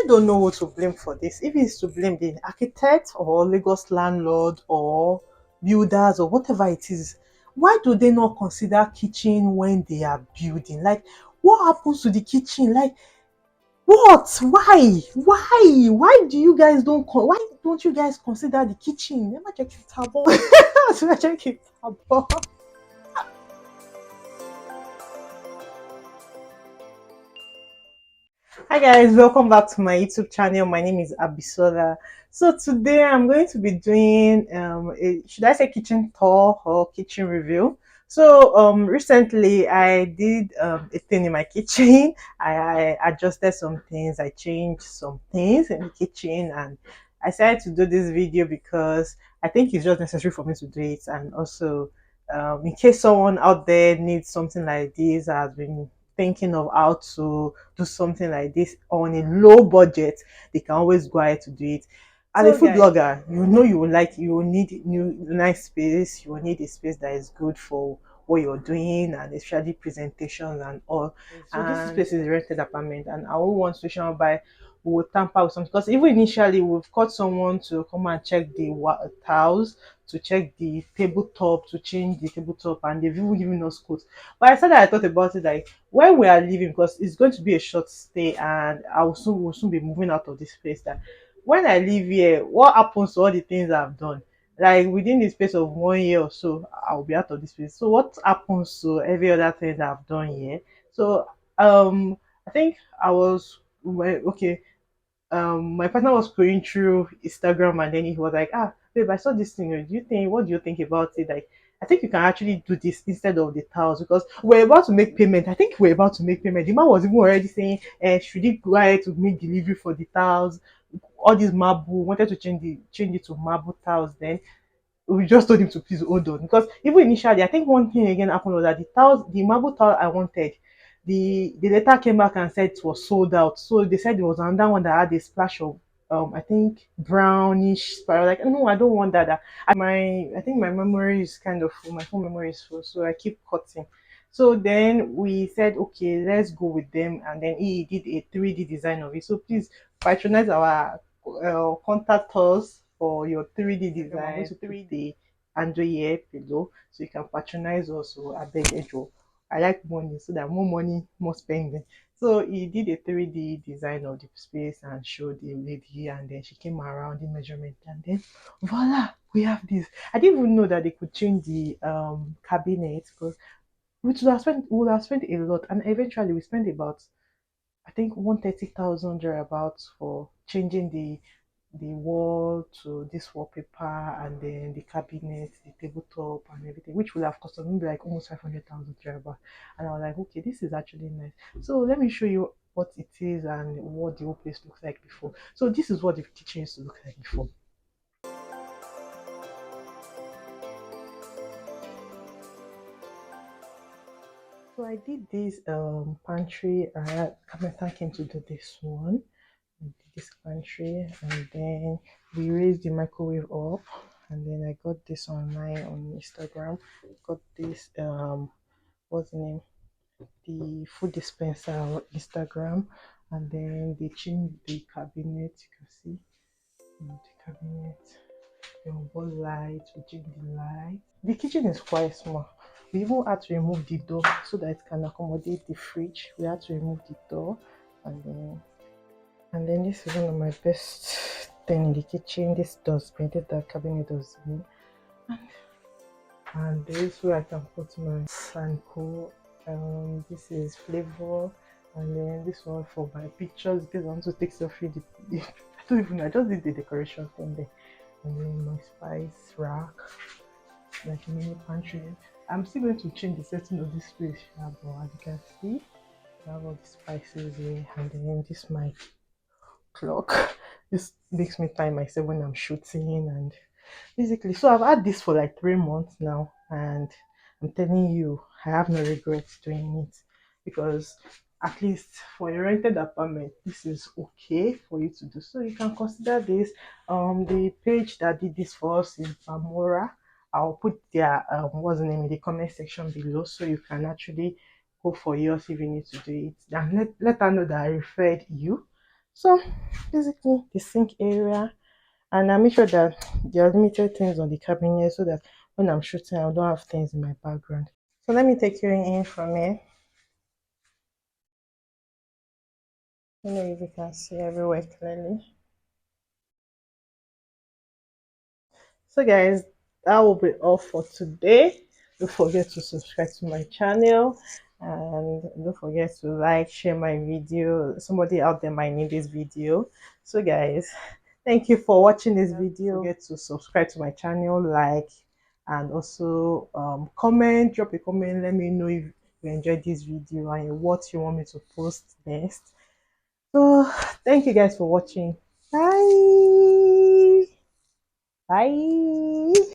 really don't know who to blame for this. If it's to blame the architect or Lagos landlord or builders or whatever it is, why do they not consider kitchen when they are building? Like, what happens to the kitchen? Like, what? Why? Why? Why don't you guys consider the kitchen? Never check it table. Never check it table. Hi guys, welcome back to my YouTube channel. My name is Abisola. So today I'm going to be doing should I say kitchen tour or kitchen review? So recently I did a thing in my kitchen. I adjusted some things, I changed some things in the kitchen, and I decided to do this video because I think it's just necessary for me to do it, and also in case someone out there needs something like this, has been thinking of how to do something like this on a low budget, they can always go ahead to do it. As a So, food guys, blogger, you know you will need new nice space, you will need a space that is good for what you're doing, and especially presentations and all. So this space is a rented apartment, and I won't want to buy we will tamper with something, because even initially we've got someone to come and check the tiles, to check the tabletop, to change the tabletop, and they've even given us quotes. But I said that I thought about it, like when we are leaving, because it's going to be a short stay and will soon be moving out of this place, that when I leave here, what happens to all the things I've done? Like within the space of 1 year or so, I'll be out of this place. So what happens to every other thing that I've done here? So I think I was okay. My partner was going through Instagram, and then he was like, "Ah, babe, I saw this thing. What do you think about it? Like, I think you can actually do this instead of the towels, because we're about to make payment. I think we're about to make payment. The man was even already saying, should he go ahead to make delivery for the towels? All these marble, wanted to change it to marble towels. Then we just told him to please hold on, because even initially, I think one thing again happened was that the marble towel I wanted, the letter came back and said it was sold out. So they said there was another one that had a splash of I think brownish spiral. Like, no, I don't want that. I think my memory is kind of full. My phone memory is full, so I keep cutting. So then we said, okay, let's go with them, and then he did a 3D design of it. So please patronize our contact us for your 3D design. I'm going to 3D Android here below, so you can patronize us. So I beg you, I like money, so that more money, more spending. So he did a 3D design of the space and showed the lady, and then she came around the measurement, and then voila, we have this. I didn't even know that they could change the cabinet, because we would have spent a lot, and eventually we spent about, I think, 130,000 thereabouts for changing the wall to this wallpaper, and then the cabinet, the tabletop, and everything, which would have cost us maybe like almost 500,000 thereabouts. And I was like, okay, this is actually nice. So let me show you what it is and what the whole place looks like before. So this is what the kitchen used to look like before. So I did this pantry. Carpenter came to do this one. I did this pantry, and then we raised the microwave up, and then I got this online on Instagram. Got this what's the name? The food dispenser on Instagram, and then they changed the cabinet. You can see the cabinet. Then what light? We changed the light. The kitchen is quite small. We even had to remove the door so that it can accommodate the fridge. We had to remove the door, and then this is one of my best thing in the kitchen. This dustbin, the cabinet dustbin, and this where I can put my sanko. This is flavor, and then this one for my pictures because I want to take selfie. I don't even know. I just did the decoration thing there, and then my spice rack, like a mini pantry. I'm still going to change the setting of this place, yeah, but as you can see, I have all the spices here, and then this my clock. This makes me time myself when I'm shooting, and basically, so I've had this for like 3 months now, and I'm telling you, I have no regrets doing it, because at least for a rented apartment, this is okay for you to do. So you can consider this. The page that did this for us is Bamora. I'll put their what's the name in the comment section below, so you can actually go for yours if you need to do it. And let her know that I referred you. So basically the sink area, and I make sure that there are limited things on the cabinet so that when I'm shooting I don't have things in my background. So let me take you in from here. I don't know if you can see everywhere clearly. So guys, that will be all for today. Don't forget to subscribe to my channel, and don't forget to like, share my video. Somebody out there might need this video. So guys, thank you for watching this video. Don't forget to subscribe to my channel, like, and also comment, drop a comment. Let me know if you enjoyed this video and what you want me to post next. So thank you guys for watching. Bye. Bye.